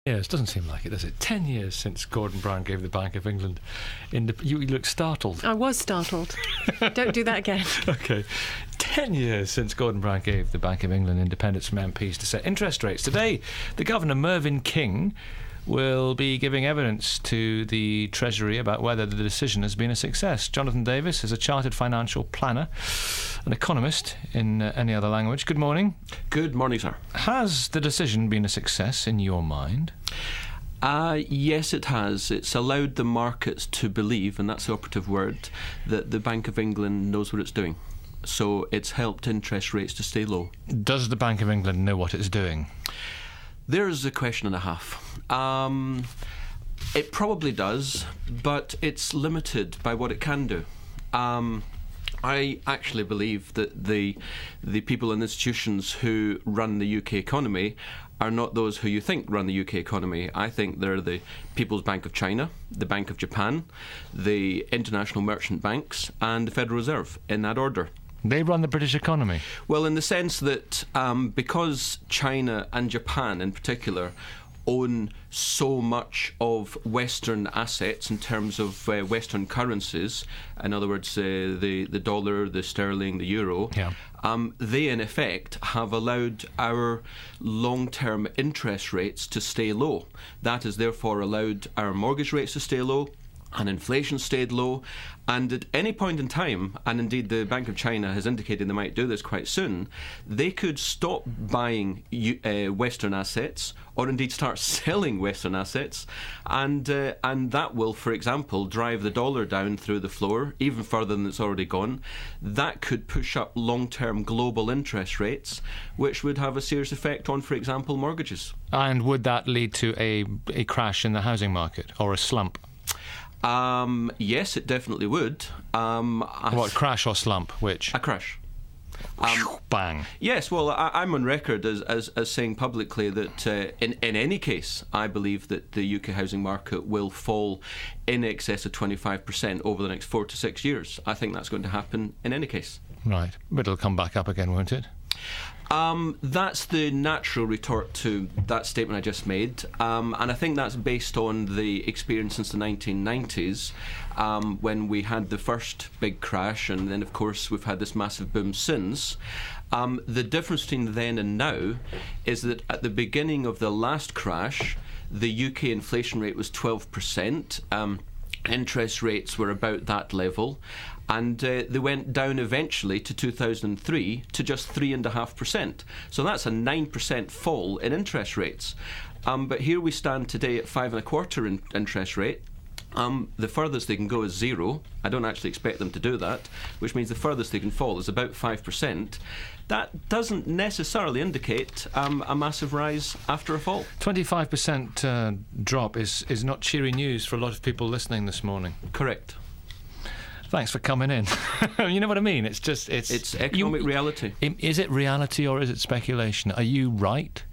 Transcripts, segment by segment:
Years doesn't seem like it, does it? 10 years since Gordon Brown gave the Bank of England. You look startled. I was startled. Don't do that again. Okay. 10 years since Gordon Brown gave the Bank of England independence from MPs to set interest rates. Today, the Governor, Mervyn King, will be giving evidence to the Treasury about whether the decision has been a success. Jonathan Davis is a chartered financial planner, an economist in any other language. Good morning. Good morning, sir. Has the decision been a success in your mind? Yes, it has. It's allowed the markets to believe, and that's the operative word, that the Bank of England knows what it's doing. So it's helped interest rates to stay low. Does the Bank of England know what it's doing? There's a question and a half. It probably does, but it's limited by what it can do. I actually believe that the people and institutions who run the UK economy are not those who you think run the UK economy. I think they're the People's Bank of China, the Bank of Japan, the international merchant banks, and the Federal Reserve, in that order. They run the British economy? Well, in the sense that because China and Japan in particular own so much of Western assets in terms of Western currencies, in other words, the dollar, the sterling, the euro, they in effect have allowed our long-term interest rates to stay low. That has therefore allowed our mortgage rates to stay low, and inflation stayed low, and at any point in time, and indeed the Bank of China has indicated they might do this quite soon, they could stop buying Western assets, or indeed start selling Western assets, and that will, for example, drive the dollar down through the floor, even further than it's already gone. That could push up long-term global interest rates, which would have a serious effect on, for example, mortgages. And would that lead to a crash in the housing market, or a slump? Yes, it definitely would. What, crash or slump? Which? A crash. Bang. Yes, well, I'm on record as saying publicly that in any case, I believe that the UK housing market will fall in excess of 25% over the next 4 to 6 years. I think that's going to happen in any case. Right. But it'll come back up again, won't it? That's the natural retort to that statement I just made, and I think that's based on the experience since the 1990s, when we had the first big crash, and then of course we've had this massive boom since. The difference between then and now is that at the beginning of the last crash, the UK inflation rate was 12%. Interest rates were about that level, and they went down eventually to 2003 to just 3.5%. So that's a 9% fall in interest rates. But here we stand today at 5.25% interest rate. The furthest they can go is 0. I don't actually expect them to do that, which means the furthest they can fall is about 5%. That doesn't necessarily indicate a massive rise after a fall. 25% drop is not cheery news for a lot of people listening this morning. Correct. Thanks for coming in. You know what I mean? It's economic reality. Is it reality or is it speculation? Are you right?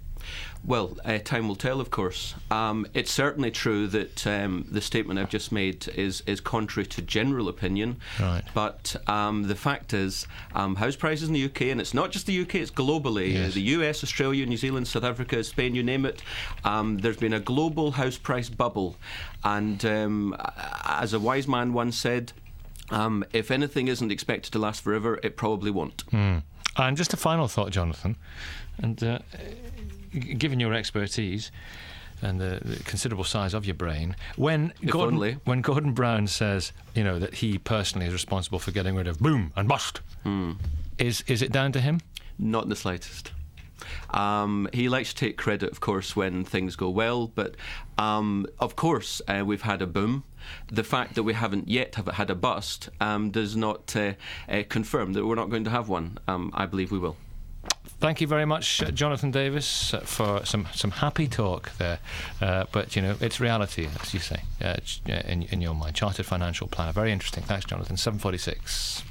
Well, time will tell, of course. It's certainly true that the statement I've just made is contrary to general opinion. Right. But the fact is, house prices in the UK, and it's not just the UK, it's globally, yes. The US, Australia, New Zealand, South Africa, Spain, you name it, there's been a global house price bubble. And as a wise man once said, if anything isn't expected to last forever, it probably won't. And just a final thought, Jonathan, and given your expertise and the considerable size of your brain, when Gordon Brown says, that he personally is responsible for getting rid of boom and bust, is it down to him? Not in the slightest. He likes to take credit, of course, when things go well, but of course we've had a boom. The fact that we haven't yet had a bust does not confirm that we're not going to have one. I believe we will. Thank you very much, Jonathan Davis, for some happy talk there. But, it's reality, as you say, in your mind. Chartered financial planner. Very interesting. Thanks, Jonathan. 7:46.